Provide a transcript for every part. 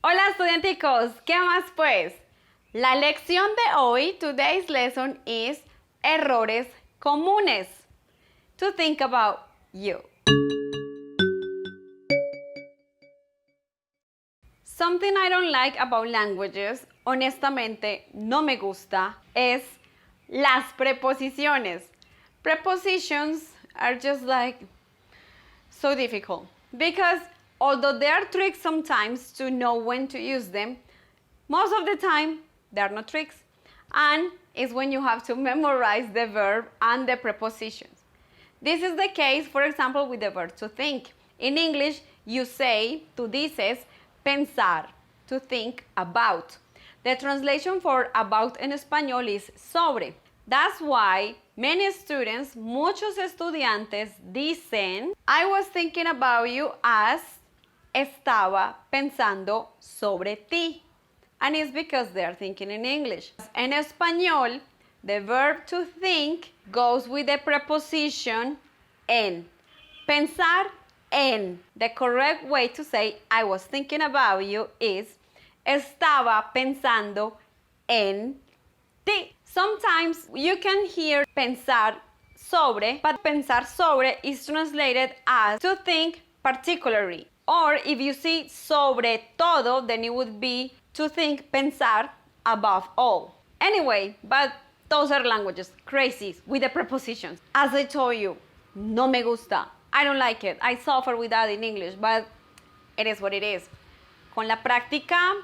Hola estudianticos, ¿qué más pues? La lección de hoy, today's lesson is errores comunes. To think about you. Something I don't like about languages, honestamente no me gusta, es las preposiciones. Prepositions are just like so difficult because although there are tricks sometimes to know when to use them, most of the time they are not tricks, and it's when you have to memorize the verb and the prepositions. This is the case, for example, with the verb to think. In English, you say, tú dices, pensar, to think about. The translation for about en español is sobre. That's why many students, muchos estudiantes dicen, I was thinking about you as estaba pensando sobre ti. And it's because they're thinking in English. En español, the verb to think goes with the preposition en. Pensar en. The correct way to say I was thinking about you is estaba pensando en ti. Sometimes you can hear pensar sobre, but pensar sobre is translated as to think particularly. Or if you see sobre todo, then it would be to think, pensar, above all. Anyway, but those are languages, crazies, with the prepositions. As I told you, no me gusta. I don't like it. I suffer with that in English, but it is what it is. Con la práctica,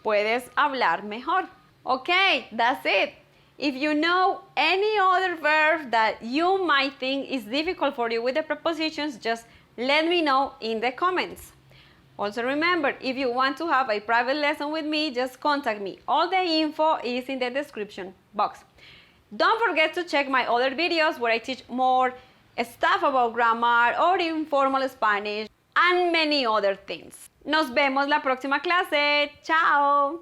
puedes hablar mejor. Okay, that's it. If you know any other verb that you might think is difficult for you with the prepositions, just let me know in the comments. Also remember, if you want to have a private lesson with me, just contact me. All the info is in the description box. Don't forget to check my other videos where I teach more stuff about grammar or informal Spanish and many other things. Nos vemos la próxima clase. Chao.